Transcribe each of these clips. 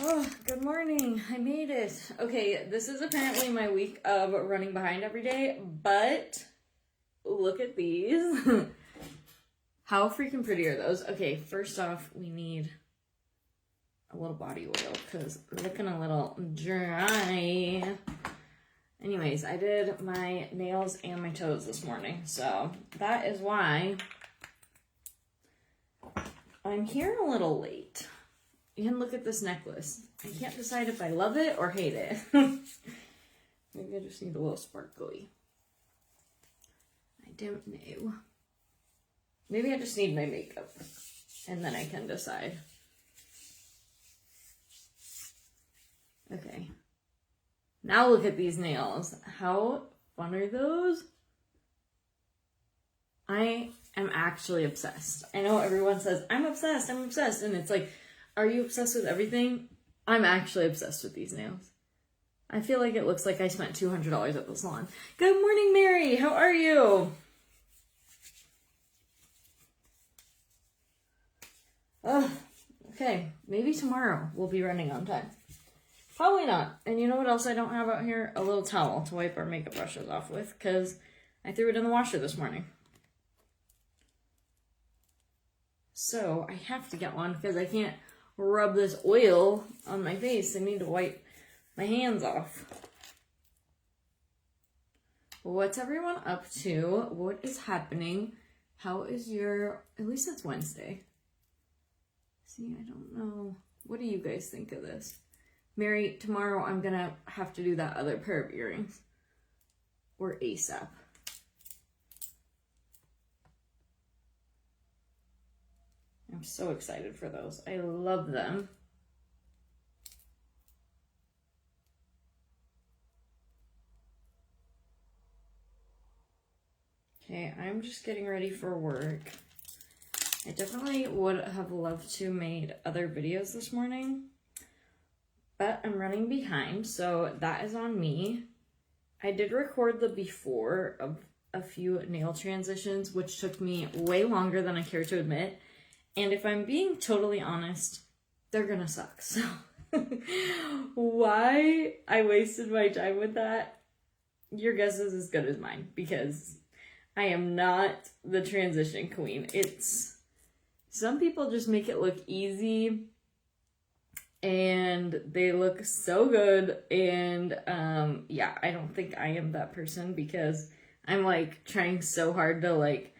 Oh, good morning. I made it. Okay, this is apparently my week of running behind every day, but look at these. How freaking pretty are those? Okay, first off, we need a little body oil because we're looking a little dry. Anyways, I did my nails and my toes this morning, so that is why I'm here a little late. And look at this necklace. I can't decide if I love it or hate it. Maybe I just need a little sparkly. I don't know. Maybe I just need my makeup. And then I can decide. Okay. Now look at these nails. How fun are those? I am actually obsessed. I know everyone says, I'm obsessed. And it's like, are you obsessed with everything? I'm actually obsessed with these nails. I feel like it looks like I spent $200 at the salon. Good morning, Mary. How are you? Oh, okay. Maybe tomorrow we'll be running on time. Probably not. And you know what else I don't have out here? A little towel to wipe our makeup brushes off with because I threw it in the washer this morning. So I have to get one because I can't rub this oil on my face. I need to wipe my hands off. What's everyone up to? What is happening? How is your, at least it's Wednesday. See, I don't know. What do you guys think of this? Mary, tomorrow I'm gonna have to do that other pair of earrings. Or ASAP. I'm so excited for those. I love them. Okay, I'm just getting ready for work. I definitely would have loved to made other videos this morning, but I'm running behind, so that is on me. I did record the before of a few nail transitions, which took me way longer than I care to admit. And if I'm being totally honest, they're gonna suck. So why I wasted my time with that, your guess is as good as mine, because I am not the transition queen. Some people just make it look easy and they look so good. And yeah, I don't think I am that person because I'm like trying so hard to like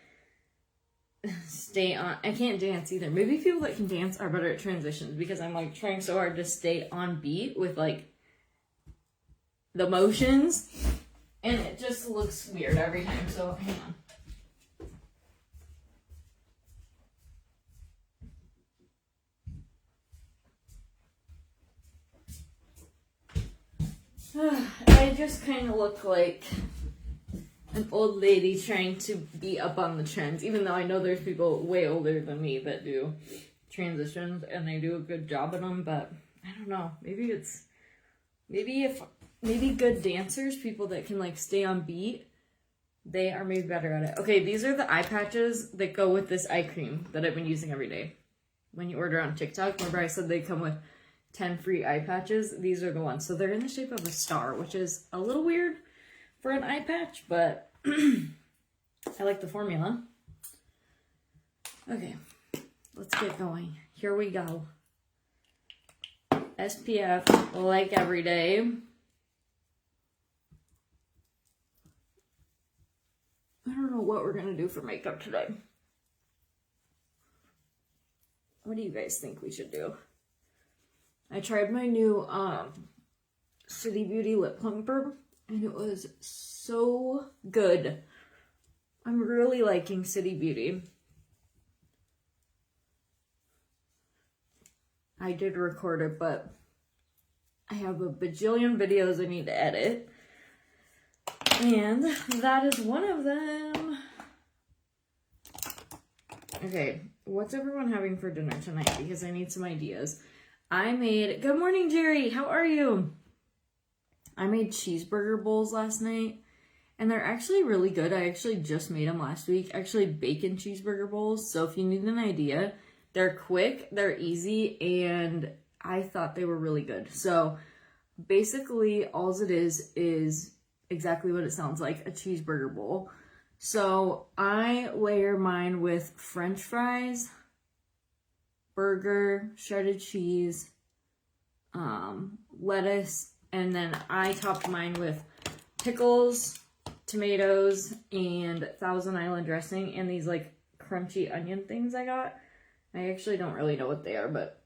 stay on. I can't dance either. Maybe people that can dance are better at transitions because I'm like trying so hard to stay on beat with like the motions and it just looks weird every time. So hang on. I just kind of look like an old lady trying to be up on the trends, even though I know there's people way older than me that do transitions and they do a good job at them, but I don't know. Maybe good dancers, people that can like stay on beat, they are maybe better at it. Okay, these are the eye patches that go with this eye cream that I've been using every day. When you order on TikTok, remember I said they come with 10 free eye patches? These are the ones. So they're in the shape of a star, which is a little weird for an eye patch, but I like the formula. Okay, let's get going. Here we go. SPF, like every day. I don't know what we're gonna do for makeup today. What do you guys think we should do? I tried my new City Beauty lip plumper and it was so good. I'm really liking City Beauty. I did record it, but I have a bajillion videos I need to edit. And that is one of them. Okay, what's everyone having for dinner tonight? Because I need some ideas. Good morning, Jerry. How are you? I made cheeseburger bowls last night, and they're actually really good. I actually just made them last week. Actually, bacon cheeseburger bowls. So if you need an idea, they're quick, they're easy, and I thought they were really good. So basically all it is exactly what it sounds like, a cheeseburger bowl. So I layer mine with French fries, burger, shredded cheese, lettuce, and then I topped mine with pickles, tomatoes, and Thousand Island dressing, and these like crunchy onion things I got. I actually don't really know what they are, but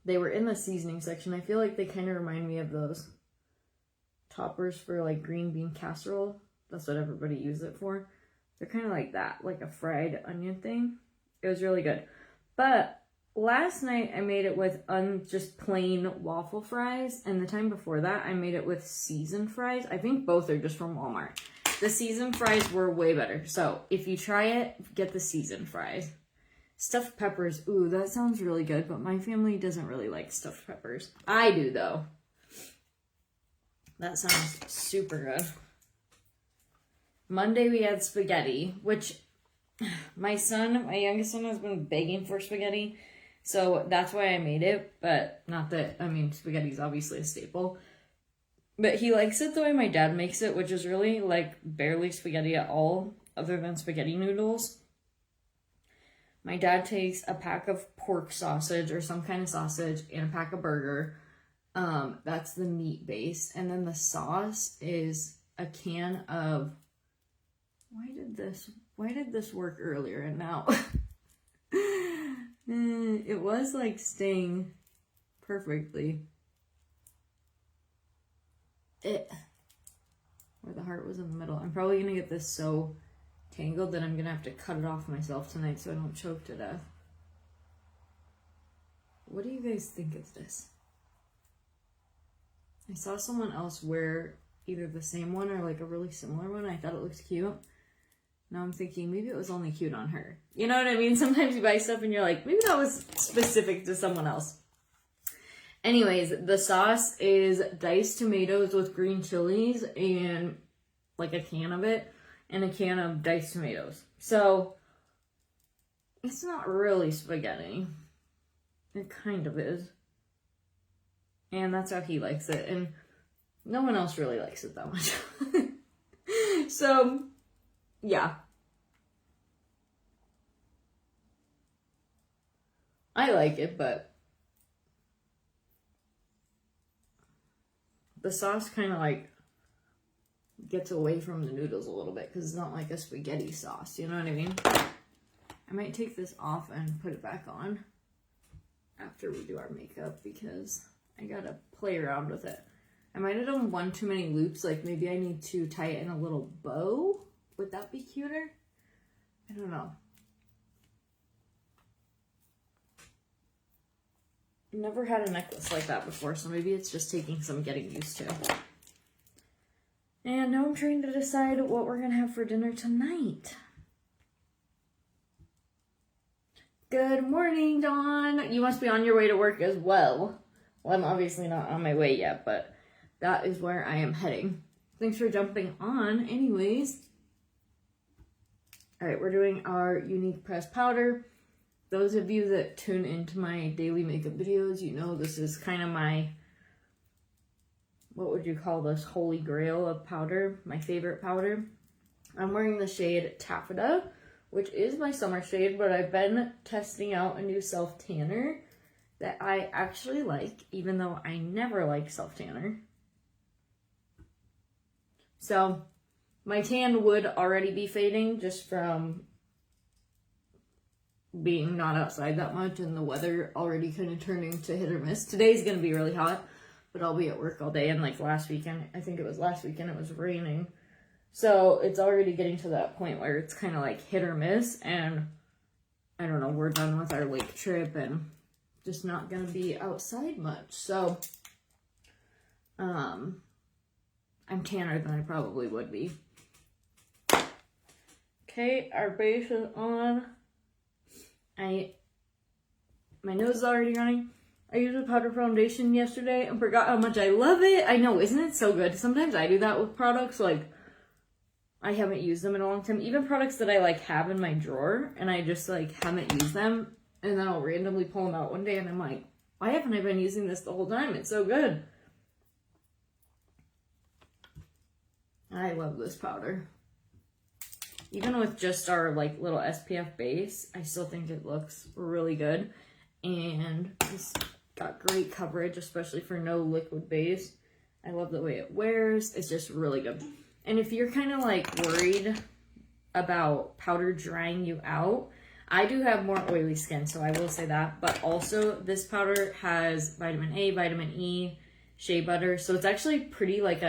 they were in the seasoning section. I feel like they kind of remind me of those toppers for like green bean casserole. That's what everybody uses it for. They're kind of like that, like a fried onion thing. It was really good. But last night I made it with just plain waffle fries, and the time before that I made it with seasoned fries. I think both are just from Walmart. The seasoned fries were way better. So if you try it, get the seasoned fries. Stuffed peppers, ooh, that sounds really good, but my family doesn't really like stuffed peppers. I do though. That sounds super good. Monday we had spaghetti, which my youngest son has been begging for spaghetti. So that's why I made it, but not that, I mean, spaghetti's obviously a staple. But he likes it the way my dad makes it, which is really like barely spaghetti at all, other than spaghetti noodles. My dad takes a pack of pork sausage or some kind of sausage and a pack of burger. That's the meat base. And then the sauce is a can of, why did this work earlier and now? It was like staying perfectly. Where the heart was in the middle. I'm probably gonna get this so tangled that I'm gonna have to cut it off myself tonight so I don't choke to death. What do you guys think of this? I saw someone else wear either the same one or like a really similar one. I thought it looked cute. Now I'm thinking maybe it was only cute on her. You know what I mean? Sometimes you buy stuff and you're like, maybe that was specific to someone else. Anyways, the sauce is diced tomatoes with green chilies and like a can of it and a can of diced tomatoes. So it's not really spaghetti. It kind of is. And that's how he likes it. And no one else really likes it that much. So yeah. I like it, but the sauce kind of like gets away from the noodles a little bit because it's not like a spaghetti sauce, you know what I mean? I might take this off and put it back on after we do our makeup because I gotta play around with it. I might have done one too many loops, like maybe I need to tie it in a little bow. Would that be cuter? I don't know. I've never had a necklace like that before, so maybe it's just taking some getting used to. And now I'm trying to decide what we're gonna have for dinner tonight. Good morning, Dawn. You must be on your way to work as well. Well, I'm obviously not on my way yet, but that is where I am heading. Thanks for jumping on anyways. All right, we're doing our unique pressed powder. Those of you that tune into my daily makeup videos, you know this is kind of my, what would you call this, holy grail of powder, my favorite powder. I'm wearing the shade Taffeta, which is my summer shade, but I've been testing out a new self-tanner that I actually like, even though I never like self-tanner. So my tan would already be fading just from being not outside that much and the weather already kind of turning to hit or miss. Today's going to be really hot, but I'll be at work all day. And like last weekend, I think it was last weekend, it was raining. So it's already getting to that point where it's kind of like hit or miss. And I don't know, we're done with our lake trip and just not going to be outside much. So I'm tanner than I probably would be. Okay, our base is on. My nose is already running. I used a powder foundation yesterday and forgot how much I love it. I know, isn't it so good? Sometimes I do that with products, like I haven't used them in a long time. Even products that I like have in my drawer and I just like haven't used them, and then I'll randomly pull them out one day and I'm like, Why haven't I been using this the whole time? It's so good. I love this powder. Even with just our like little SPF base, I still think it looks really good. And it's got great coverage, especially for no liquid base. I love the way it wears. It's just really good. And if you're kind of like worried about powder drying you out, I do have more oily skin, so I will say that. But also, this powder has vitamin A, vitamin E, shea butter. So it's actually pretty like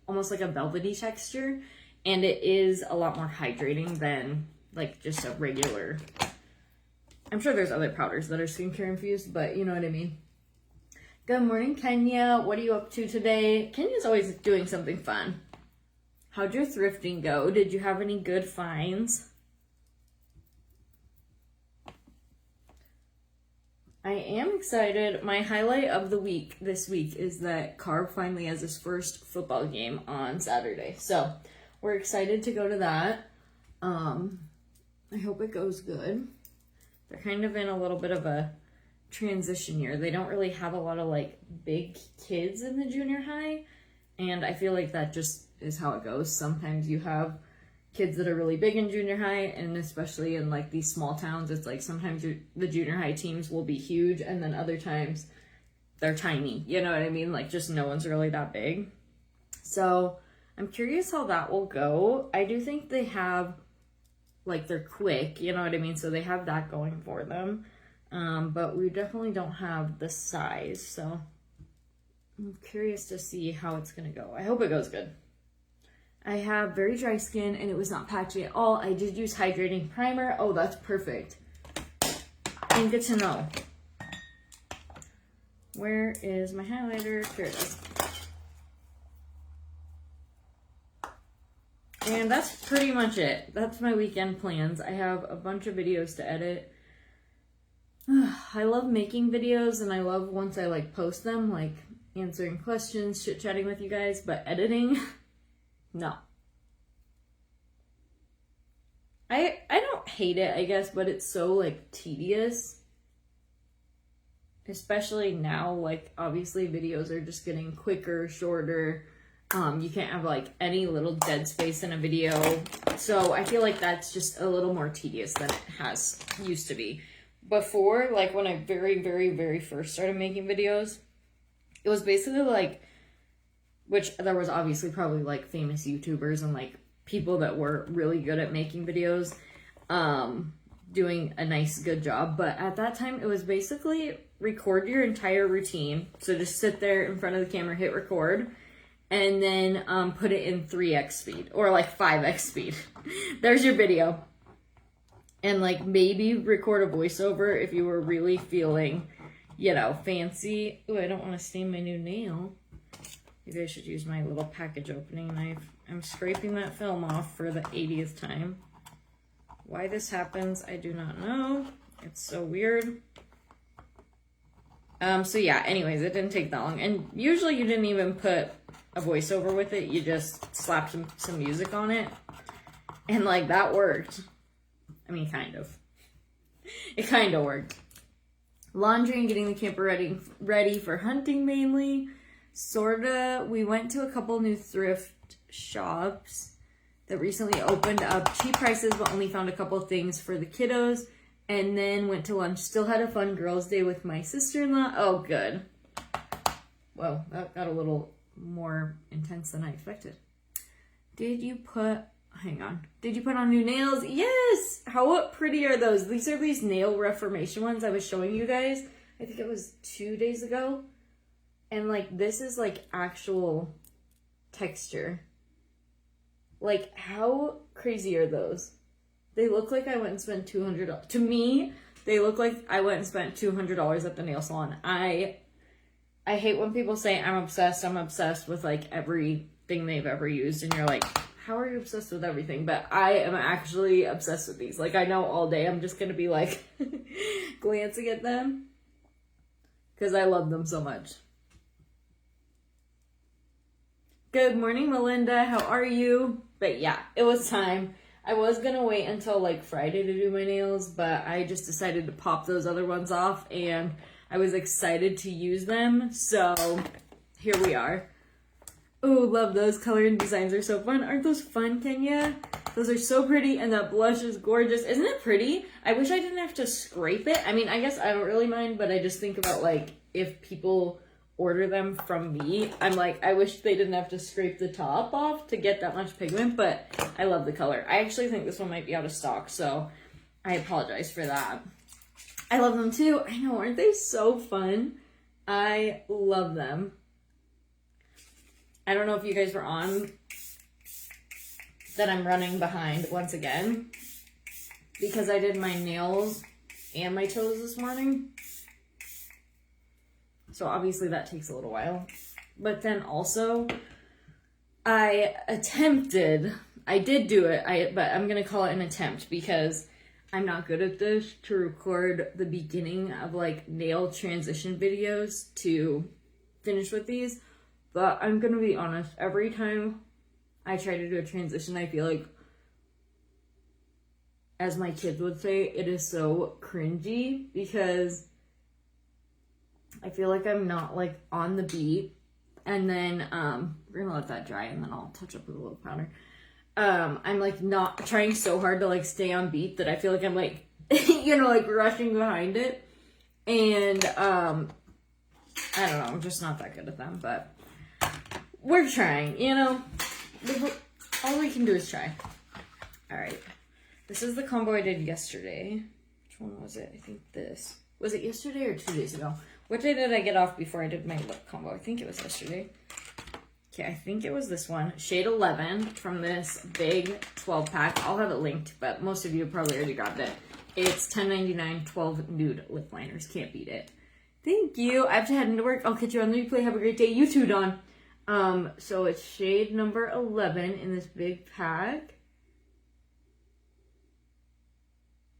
almost like a velvety texture. And it is a lot more hydrating than like just a regular. I'm sure there's other powders that are skincare infused, but you know what I mean. Good morning, Kenya. What are you up to today? Kenya's always doing something fun. How'd your thrifting go? Did you have any good finds? I am excited. My highlight of the week this week is that Carb finally has his first football game on Saturday. So we're excited to go to that. I hope it goes good. They're kind of in a little bit of a transition year. They don't really have a lot of like big kids in the junior high. And I feel like that just is how it goes. Sometimes you have kids that are really big in junior high, and especially in like these small towns, it's like sometimes the junior high teams will be huge, and then other times they're tiny. You know what I mean? Like just no one's really that big. So I'm curious how that will go. I do think they have, like they're quick, you know what I mean? So they have that going for them. But we definitely don't have the size. So I'm curious to see how it's going to go. I hope it goes good. I have very dry skin and it was not patchy at all. I did use hydrating primer. Oh, that's perfect. And good to know. Where is my highlighter? Here it is. And that's pretty much it. That's my weekend plans. I have a bunch of videos to edit. I love making videos and I love once I like post them, like answering questions, chit-chatting with you guys, but editing, no. I don't hate it, I guess, but it's so like tedious. Especially now, like obviously videos are just getting quicker, shorter. You can't have like any little dead space in a video. So I feel like that's just a little more tedious than it used to be. Before, like when I very first started making videos, it was basically like, which there was obviously probably like famous YouTubers and like people that were really good at making videos, doing a nice good job. But at that time it was basically record your entire routine. So just sit there in front of the camera, hit record, and then put it in 3x speed or like 5x speed. There's your video. And like maybe record a voiceover if you were really feeling, you know, fancy. Ooh, I don't want to stain my new nail. Maybe I should use my little package opening knife. I'm scraping that film off for the 80th time. Why this happens, I do not know. It's so weird. So yeah, anyways, it didn't take that long. And usually you didn't even put a voiceover with it. You just slapped some music on it. And like that worked. I mean, kind of. It kind of worked. Laundry and getting the camper ready for hunting mainly. Sorta. We went to a couple new thrift shops that recently opened up. Cheap prices, but only found a couple things for the kiddos. And then went to lunch. Still had a fun girls' day with my sister-in-law. Oh, good. Whoa, that got a little more intense than I expected. Did you put on new nails? Yes! How pretty are those? These are these nail reformation ones I was showing you guys. I think it was 2 days ago. And like, this is like actual texture. Like, how crazy are those? They look like I went and spent $200. To me, they look like I went and spent $200 at the nail salon. I hate when people say I'm obsessed with like everything they've ever used. And you're like, how are you obsessed with everything? But I am actually obsessed with these. Like, I know all day I'm just going to be like glancing at them because I love them so much. Good morning, Melinda. How are you? But yeah, it was time. I was going to wait until like Friday to do my nails, but I just decided to pop those other ones off, and I was excited to use them, so here we are. Oh, love those. Colored designs are so fun. Aren't those fun, Kenya? Those are so pretty, and that blush is gorgeous. Isn't it pretty? I wish I didn't have to scrape it. I mean, I guess I don't really mind, but I just think about, like, if people order them from me, I'm like, I wish they didn't have to scrape the top off to get that much pigment, but I love the color. I actually think this one might be out of stock, so I apologize for that. I love them too. I know, aren't they so fun? I love them. I don't know if you guys were on that I'm running behind once again because I did my nails and my toes this morning. So obviously that takes a little while. But then also I did do it, but I'm going to call it an attempt because I'm not good at this to record the beginning of like nail transition videos to finish with these. But I'm going to be honest, every time I try to do a transition, I feel like, as my kids would say, it is so cringy because I feel like I'm not like on the beat. And then we're gonna let that dry and then I'll touch up with a little powder. I'm like not trying so hard to like stay on beat that I feel like I'm like you know, like rushing behind it. And I don't know, I'm just not that good at them, but we're trying, you know. All we can do is try. All right. This is the combo I did yesterday. Which one was it? I think this. Was it yesterday or 2 days ago? What day did I get off before I did my lip combo? I think it was yesterday. Okay, I think it was this one. Shade 11 from this big 12 pack. I'll have it linked, but most of you probably already grabbed it. It's $10.99, 12 nude lip liners. Can't beat it. Thank you. I have to head into work. I'll catch you on the replay. Have a great day. You too, Dawn. So it's shade number 11 in this big pack.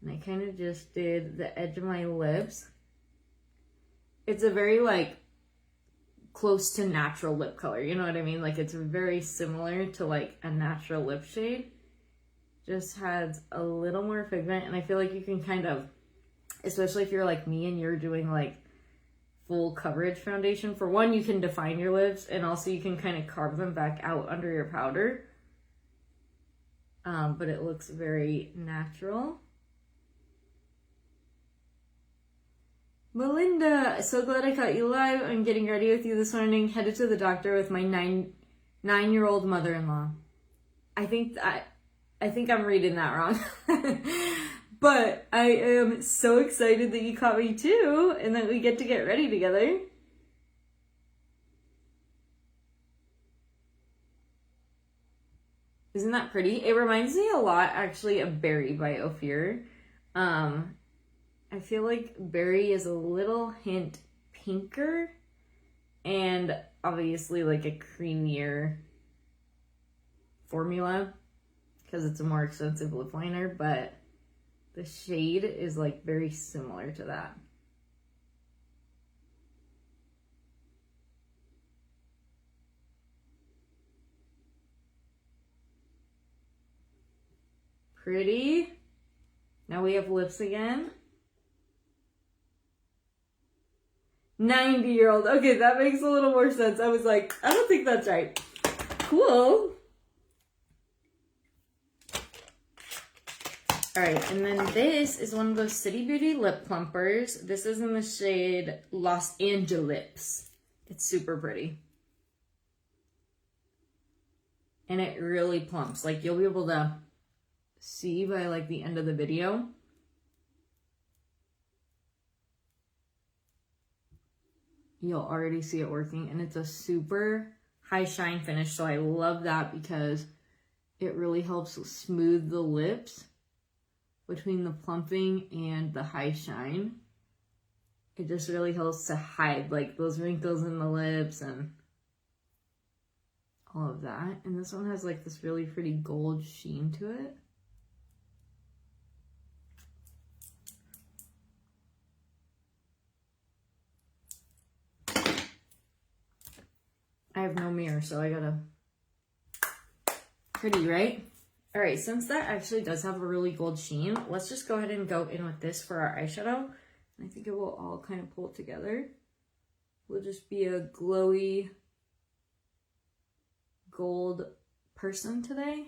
And I kind of just did the edge of my lips. It's a very, like, close to natural lip color. You know what I mean? Like, it's very similar to, like, a natural lip shade. Just has a little more pigment. And I feel like you can kind of, especially if you're like me and you're doing, like, full coverage foundation. For one, you can define your lips, and also you can kind of carve them back out under your powder. But it looks very natural. Melinda, so glad I caught you live. I'm getting ready with you this morning. Headed to the doctor with my nine-year-old mother-in-law. I think I'm reading that wrong. But I am so excited that you caught me too, and that we get to get ready together. Isn't that pretty? It reminds me a lot, actually, of Berry by Ophir. I feel like Berry is a little hint pinker, and obviously like a creamier formula, because it's a more expensive lip liner, but the shade is like very similar to that. Pretty. Now we have lips again. 90-year-old. Okay, that makes a little more sense. I was like, I don't think that's right. Cool. Alright, and then this is one of those City Beauty lip plumpers. This is in the shade Los Angeles. It's super pretty. And it really plumps. Like, you'll be able to see by like the end of the video. You'll already see it working, and it's a super high shine finish, so I love that because it really helps smooth the lips between the plumping and the high shine. It just really helps to hide like those wrinkles in the lips and all of that. And this one has like this really pretty gold sheen to it. I have no mirror, so I gotta... Pretty, right? All right, since that actually does have a really gold sheen, let's just go ahead and go in with this for our eyeshadow. I think it will all kind of pull together. We'll just be a glowy gold person today.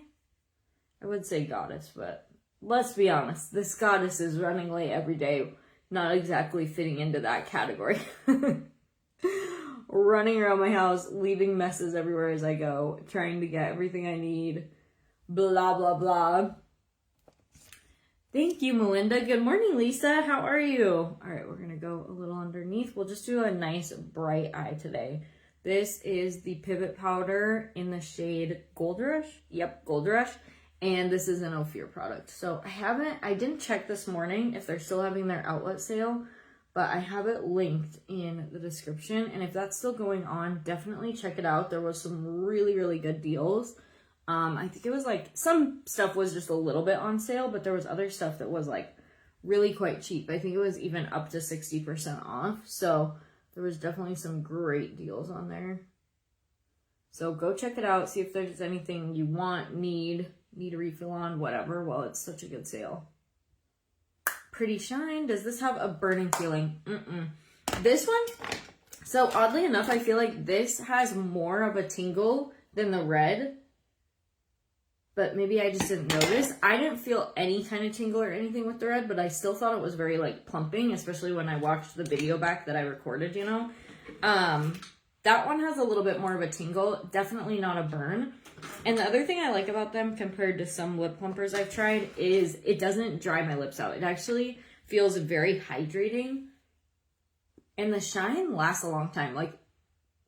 I would say goddess, but let's be honest, this goddess is running late every day, not exactly fitting into that category. Running around my house, leaving messes everywhere as I go, trying to get everything I need, blah, blah, blah. Thank you, Melinda. Good morning, Lisa. How are you? All right, we're going to go a little underneath. We'll just do a nice bright eye today. This is the Pivot Powder in the shade Gold Rush. Yep, Gold Rush. And this is an Ophir product. So I didn't check this morning if they're still having their outlet sale, but I have it linked in the description. And if that's still going on, definitely check it out. There was some really, really good deals. I think it was like, some stuff was just a little bit on sale, but there was other stuff that was like really quite cheap. I think it was even up to 60% off. So there was definitely some great deals on there. So go check it out. See if there's anything you want, need a refill on, whatever. Well, it's such a good sale. Pretty Shine. Does this have a burning feeling? This one, so oddly enough, I feel like this has more of a tingle than the red. But maybe I just didn't notice. I didn't feel any kind of tingle or anything with the red, but I still thought it was very like plumping, especially when I watched the video back that I recorded, you know. That one has a little bit more of a tingle, definitely not a burn. And the other thing I like about them compared to some lip plumpers I've tried is it doesn't dry my lips out. It actually feels very hydrating. And the shine lasts a long time. Like,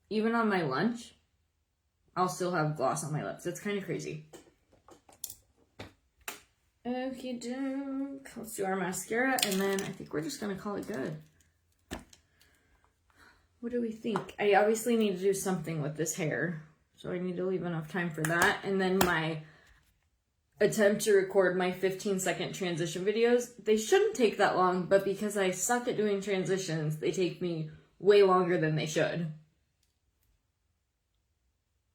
even on my lunch, I'll still have gloss on my lips. It's kind of crazy. Okie doke. Let's do our mascara, and then I think we're just gonna call it good. What do we think? I obviously need to do something with this hair, so I need to leave enough time for that. And then my attempt to record my 15-second transition videos, they shouldn't take that long, but because I suck at doing transitions, they take me way longer than they should.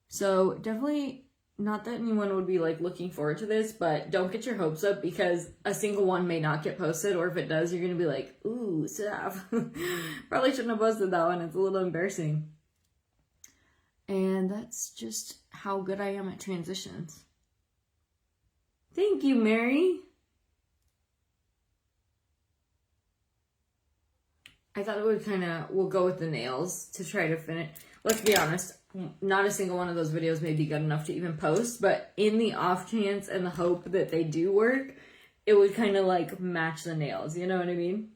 So definitely not that anyone would be like looking forward to this, but don't get your hopes up because a single one may not get posted, or if it does, you're gonna be like, ooh, stop. Probably shouldn't have posted that one. It's a little embarrassing. And that's just how good I am at transitions. Thank you, Mary. I thought it would we'll go with the nails to try to finish. Let's be honest, not a single one of those videos may be good enough to even post, but in the off chance and the hope that they do work, it would kind of like match the nails, you know what I mean?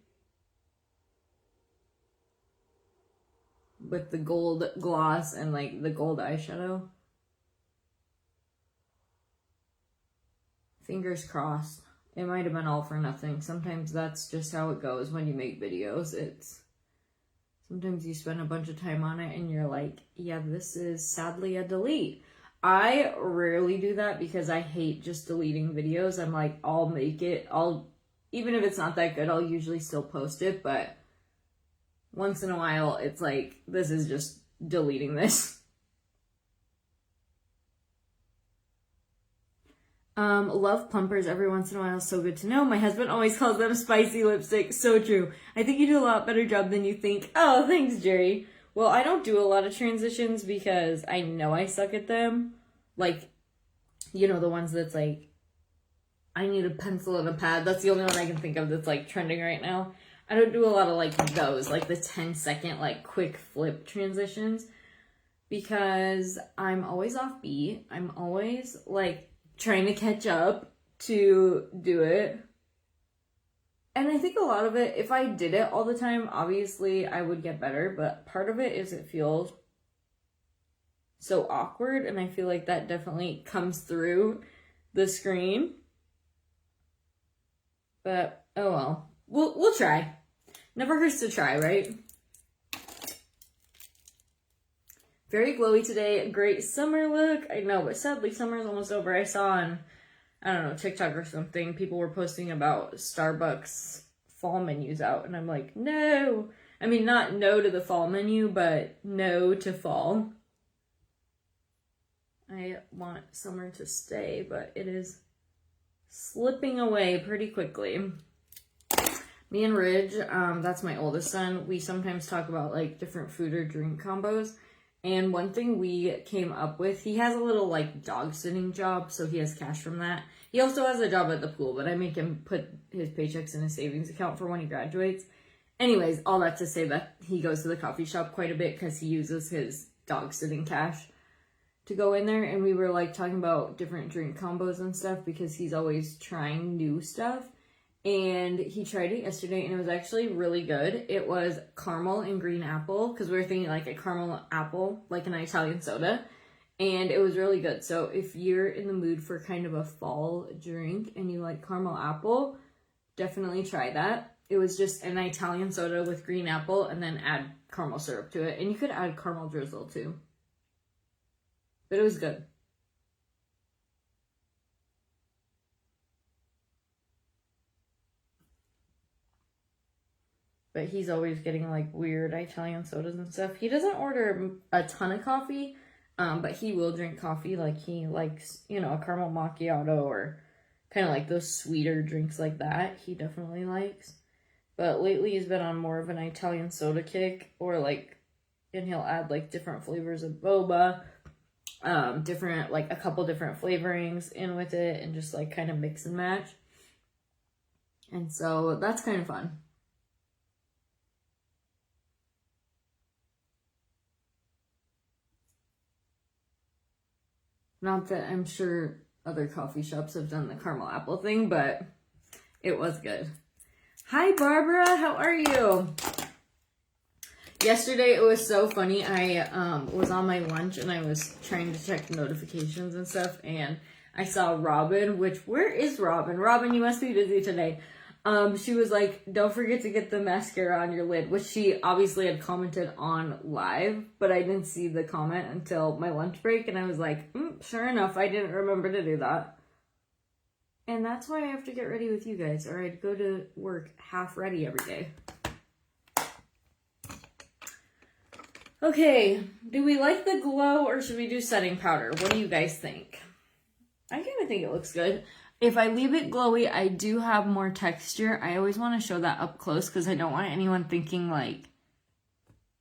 With the gold gloss and like the gold eyeshadow. Fingers crossed. It might have been all for nothing. Sometimes that's just how it goes when you make videos. Sometimes you spend a bunch of time on it and you're like, yeah, this is sadly a delete. I rarely do that because I hate just deleting videos. I'm like, even if it's not that good, I'll usually still post it. But once in a while, it's like, this is just deleting this. Love plumpers every once in a while. So good to know. My husband always calls them spicy lipstick. So true. I think you do a lot better job than you think. Oh, thanks, Jerry. Well, I don't do a lot of transitions because I know I suck at them. Like, you know, the ones that's like, I need a pencil and a pad. That's the only one I can think of that's like trending right now. I don't do a lot of like those, like the 10-second like quick flip transitions because I'm always off beat. I'm always like trying to catch up to do it. And I think a lot of it, if I did it all the time, obviously I would get better, but part of it is it feels so awkward, and I feel like that definitely comes through the screen. But oh well. We'll try. Never hurts to try, right? Very glowy today. Great summer look. I know, but sadly summer's almost over. I saw on, I don't know, TikTok or something, people were posting about Starbucks fall menus out. And I'm like, no. I mean, not no to the fall menu, but no to fall. I want summer to stay, but it is slipping away pretty quickly. Me and Ridge, that's my oldest son, we sometimes talk about like different food or drink combos. And one thing we came up with, he has a little like dog sitting job, so he has cash from that. He also has a job at the pool, but I make him put his paychecks in his savings account for when he graduates. Anyways, all that to say that he goes to the coffee shop quite a bit because he uses his dog sitting cash to go in there. And we were like talking about different drink combos and stuff because he's always trying new stuff. And he tried it yesterday and it was actually really good. It was caramel and green apple because we were thinking like a caramel apple, like an Italian soda. And it was really good. So if you're in the mood for kind of a fall drink and you like caramel apple, definitely try that. It was just an Italian soda with green apple and then add caramel syrup to it. And you could add caramel drizzle too. But it was good. But he's always getting like weird Italian sodas and stuff. He doesn't order a ton of coffee, but he will drink coffee. Like he likes, you know, a caramel macchiato or kind of like those sweeter drinks like that. He definitely likes. But lately he's been on more of an Italian soda kick, or like, and he'll add like different flavors of boba, different, like a couple different flavorings in with it and just like kind of mix and match. And so that's kind of fun. Not that I'm sure other coffee shops have done the caramel apple thing, but it was good. Hi, Barbara. How are you? Yesterday, it was so funny. I was on my lunch, and I was trying to check notifications and stuff, and I saw Robin, where is Robin? Robin, you must be busy today. She was like, don't forget to get the mascara on your lid, which she obviously had commented on live, but I didn't see the comment until my lunch break, and I was like, sure enough, I didn't remember to do that. And that's why I have to get ready with you guys, or I'd go to work half ready every day. Okay, do we like the glow, or should we do setting powder? What do you guys think? I kind of think it looks good. If I leave it glowy, I do have more texture. I always want to show that up close because I don't want anyone thinking like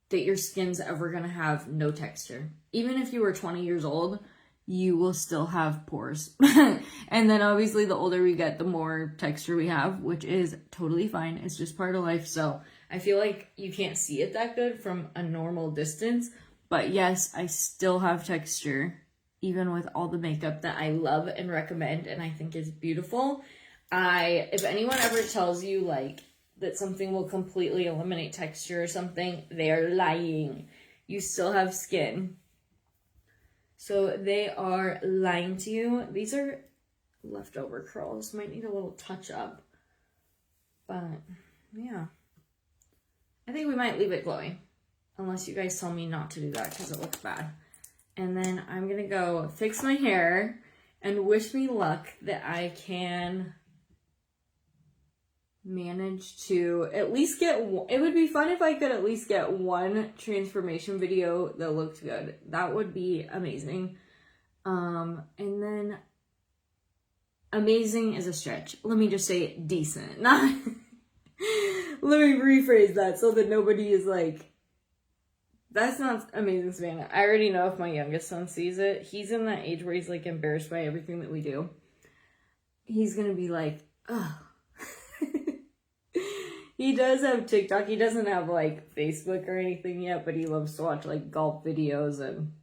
that your skin's ever going to have no texture. Even if you were 20 years old, you will still have pores. And then obviously the older we get, the more texture we have, which is totally fine. It's just part of life. So I feel like you can't see it that good from a normal distance. But yes, I still have texture, even with all the makeup that I love and recommend and I think is beautiful. If anyone ever tells you like that something will completely eliminate texture or something, they're lying. You still have skin. So they are lying to you. These are leftover curls. Might need a little touch up. But yeah. I think we might leave it glowing. Unless you guys tell me not to do that because it looks bad. And then I'm going to go fix my hair and wish me luck that I can manage to at least get one. It would be fun if I could at least get one transformation video that looked good. That would be amazing. And then amazing is a stretch. Let me just say decent. Not let me rephrase that so that nobody is like, that's not amazing, Savannah. I already know if my youngest son sees it. He's in that age where he's like embarrassed by everything that we do. He's gonna be like, ugh. He does have TikTok. He doesn't have like Facebook or anything yet, but he loves to watch like golf videos and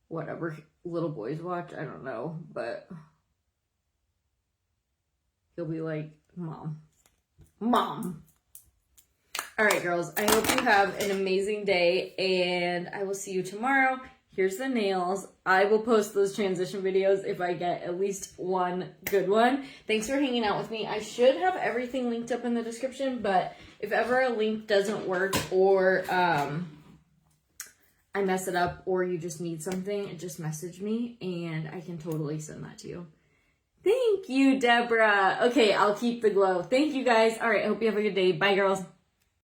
whatever little boys watch. I don't know, but he'll be like, Mom. All right, girls, I hope you have an amazing day, and I will see you tomorrow. Here's the nails. I will post those transition videos if I get at least one good one. Thanks for hanging out with me. I should have everything linked up in the description, but if ever a link doesn't work or I mess it up or you just need something, just message me, and I can totally send that to you. Thank you, Deborah. Okay, I'll keep the glow. Thank you, guys. All right, I hope you have a good day. Bye, girls.